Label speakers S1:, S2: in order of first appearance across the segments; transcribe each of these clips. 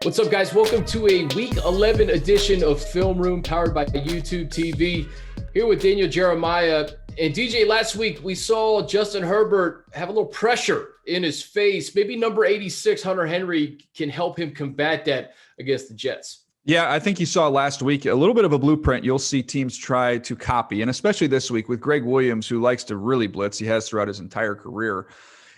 S1: What's up, guys? Welcome to a Week 11 edition of Film Room, powered by YouTube TV. Here with Daniel, Jeremiah, and DJ. Last week, we saw Justin Herbert have a little pressure in his face. Maybe number 86, Hunter Henry, can help him combat that against the Jets.
S2: Yeah, I think you saw last week a little bit of a blueprint you'll see teams try to copy, and especially this week with Greg Williams, who likes to really blitz. He has throughout his entire career.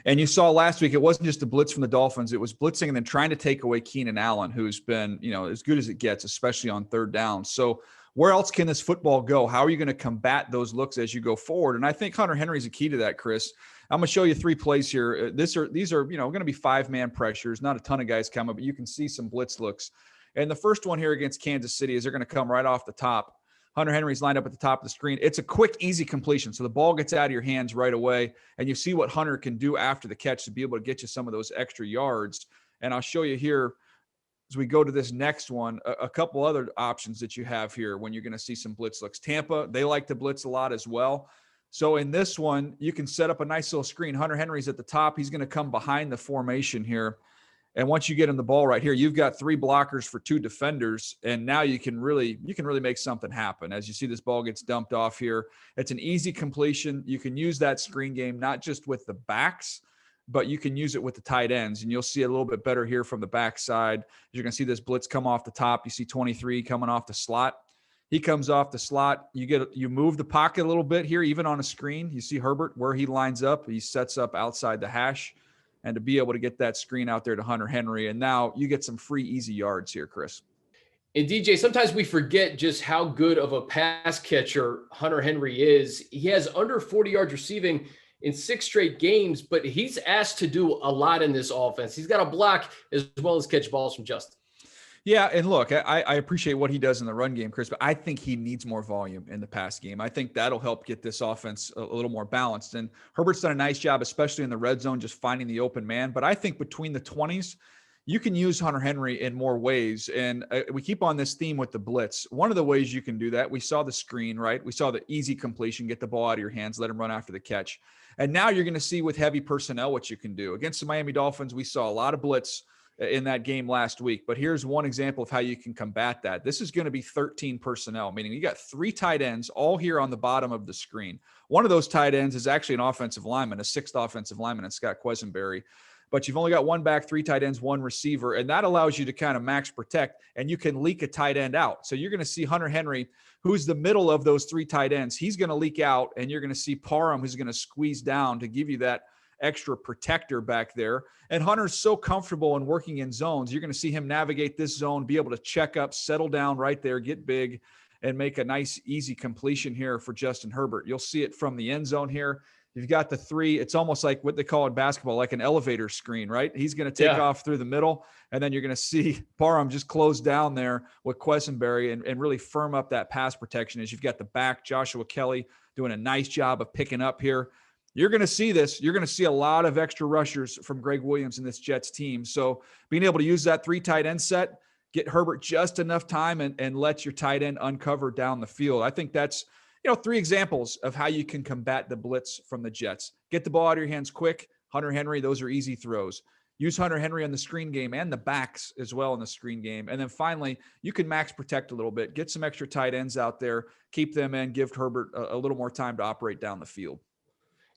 S2: And you saw last week, it wasn't just a blitz from the Dolphins. It was blitzing and then trying to take away Keenan Allen, who's been, as good as it gets, especially on third down. So where else can this football go? How are you going to combat those looks as you go forward? And I think Hunter Henry is a key to that, Chris. I'm going to show you 3 plays here. These are going to be 5-man pressures. Not a ton of guys coming, but you can see some blitz looks. And the first one here against Kansas City is they're going to come right off the top. Hunter Henry's lined up at the top of the screen. It's a quick, easy completion. So the ball gets out of your hands right away, and you see what Hunter can do after the catch to be able to get you some of those extra yards. And I'll show you here as we go to this next one, a couple other options that you have here when you're going to see some blitz looks. Tampa, they like to blitz a lot as well. So in this one, you can set up a nice little screen. Hunter Henry's at the top. He's going to come behind the formation here. And once you get him the ball right here, you've got 3 blockers for 2 defenders, and now you can really make something happen. As you see, this ball gets dumped off here. It's an easy completion. You can use that screen game not just with the backs, but you can use it with the tight ends, and you'll see a little bit better here from the backside. You're going to see this blitz come off the top. You see 23 coming off the slot. He comes off the slot. You move the pocket a little bit here, even on a screen. You see Herbert where he lines up. He sets up outside the hash. And to be able to get that screen out there to Hunter Henry. And now you get some free, easy yards here, Chris.
S1: And DJ, sometimes we forget just how good of a pass catcher Hunter Henry is. He has under 40 yards receiving in 6 straight games, but he's asked to do a lot in this offense. He's got to block as well as catch balls from Justin.
S2: Yeah, and look, I appreciate what he does in the run game, Chris, but I think he needs more volume in the pass game. I think that'll help get this offense a little more balanced. And Herbert's done a nice job, especially in the red zone, just finding the open man. But I think between the 20s, you can use Hunter Henry in more ways. And we keep on this theme with the blitz. One of the ways you can do that, we saw the screen, right? We saw the easy completion, get the ball out of your hands, let him run after the catch. And now you're going to see with heavy personnel what you can do. Against the Miami Dolphins, we saw a lot of blitz in that game last week. But here's one example of how you can combat that. This is going to be 13 personnel, meaning you got 3 tight ends all here on the bottom of the screen. One of those tight ends is actually an offensive lineman, a 6th offensive lineman, and Scott Quesenberry. But you've only got 1 back, 3 tight ends, 1 receiver, and that allows you to kind of max protect, and you can leak a tight end out. So you're going to see Hunter Henry, who's the middle of those 3 tight ends. He's going to leak out, and you're going to see Parham, who's going to squeeze down to give you that extra protector back there. And Hunter's so comfortable in working in zones. You're going to see him navigate this zone, be able to check up, settle down right there, get big, and make a nice, easy completion here for Justin Herbert. You'll see it from the end zone here. You've got the 3. It's almost like what they call in basketball, like an elevator screen, right? He's going to take off through the middle, and then you're going to see Parham just close down there with Quesenberry and really firm up that pass protection as you've got the back, Joshua Kelly, doing a nice job of picking up here. You're going to see this. You're going to see a lot of extra rushers from Greg Williams in this Jets team. So being able to use that 3 tight end set, get Herbert just enough time and let your tight end uncover down the field. I think that's, 3 examples of how you can combat the blitz from the Jets. Get the ball out of your hands quick. Hunter Henry, those are easy throws. Use Hunter Henry on the screen game and the backs as well in the screen game. And then finally, you can max protect a little bit. Get some extra tight ends out there. Keep them in. Give Herbert a little more time to operate down the field.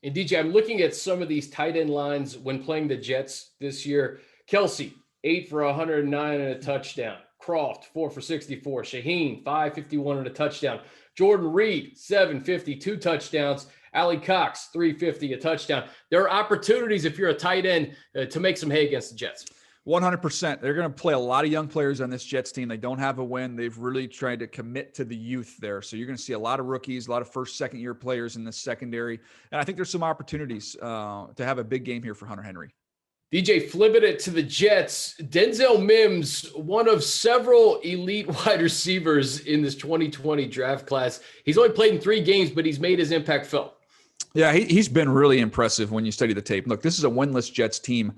S1: And DJ, I'm looking at some of these tight end lines when playing the Jets this year. Kelsey, 8 for 109 and a touchdown. Croft, 4 for 64. Shaheen, 551 and a touchdown. Jordan Reed, 750, 2 touchdowns. Ali Cox, 350, a touchdown. There are opportunities if you're a tight end to make some hay against the Jets.
S2: 100%. They're going to play a lot of young players on this Jets team. They don't have a win. They've really tried to commit to the youth there. So you're going to see a lot of rookies, a lot of first, second-year players in the secondary. And I think there's some opportunities to have a big game here for Hunter Henry.
S1: DJ, flipping it to the Jets. Denzel Mims, one of several elite wide receivers in this 2020 draft class. He's only played in 3 games, but he's made his impact felt.
S2: Yeah, he's been really impressive when you study the tape. Look, this is a winless Jets team,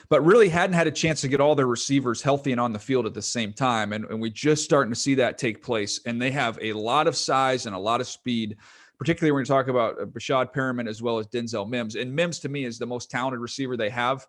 S2: but really hadn't had a chance to get all their receivers healthy and on the field at the same time. And we're just starting to see that take place. And they have a lot of size and a lot of speed particularly when you talk about Brashad Perriman as well as Denzel Mims. And Mims, to me, is the most talented receiver they have.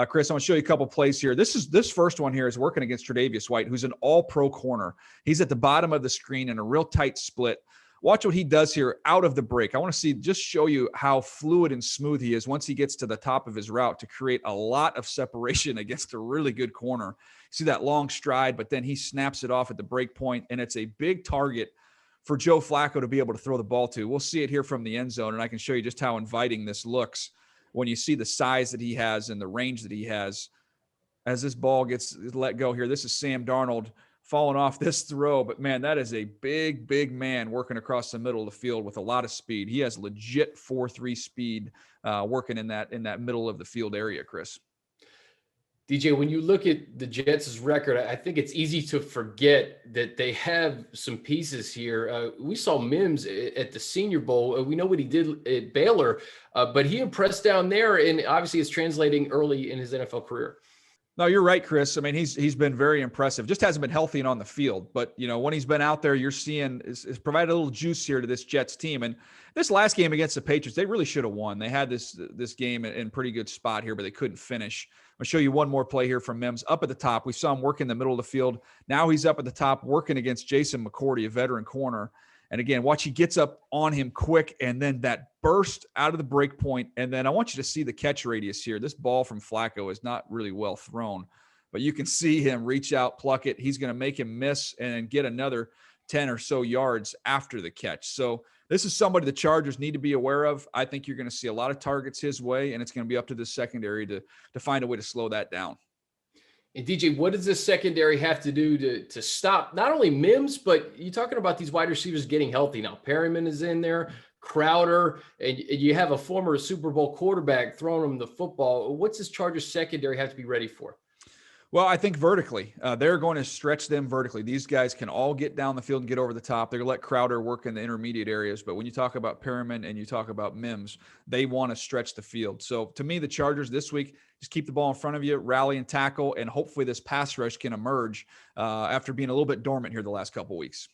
S2: Chris, I'm going to show you a couple plays here. This first one here is working against Tre'Davious White, who's an all-pro corner. He's at the bottom of the screen in a real tight split. Watch what he does here out of the break. I want to just show you how fluid and smooth he is once he gets to the top of his route to create a lot of separation against a really good corner. See that long stride, but then he snaps it off at the break point, and it's a big target for Joe Flacco to be able to throw the ball to. We'll see it here from the end zone, and I can show you just how inviting this looks when you see the size that he has and the range that he has as this ball gets let go here. This is Sam Darnold falling off this throw, but man, that is a big, big man working across the middle of the field with a lot of speed. He has legit 4.3 speed working in that middle of the field area, Chris.
S1: DJ, when you look at the Jets' record, I think it's easy to forget that they have some pieces here. We saw Mims at the Senior Bowl. We know what he did at Baylor, but he impressed down there, and obviously it's translating early in his NFL career.
S2: No, you're right, Chris. I mean, he's been very impressive. Just hasn't been healthy and on the field. But, when he's been out there, you're seeing is provided a little juice here to this Jets team. And this last game against the Patriots, they really should have won. They had this game in pretty good spot here, but they couldn't finish. I'll show you one more play here from Mims up at the top. We saw him work in the middle of the field. Now he's up at the top working against Jason McCourty, a veteran corner. And again, watch, he gets up on him quick, and then that burst out of the break point. And then I want you to see the catch radius here. This ball from Flacco is not really well thrown, but you can see him reach out, pluck it. He's going to make him miss and get another 10 or so yards after the catch. So this is somebody the Chargers need to be aware of. I think you're going to see a lot of targets his way, and it's going to be up to the secondary to find a way to slow that down.
S1: And DJ, what does this secondary have to do to stop not only Mims, but you're talking about these wide receivers getting healthy now. Perriman is in there, Crowder, and you have a former Super Bowl quarterback throwing them the football. What's this Chargers secondary have to be ready for?
S2: Well, I think vertically. They're going to stretch them vertically. These guys can all get down the field and get over the top. They're going to let Crowder work in the intermediate areas. But when you talk about Perriman and you talk about Mims, they want to stretch the field. So to me, the Chargers this week, just keep the ball in front of you, rally and tackle, and hopefully this pass rush can emerge after being a little bit dormant here the last couple of weeks.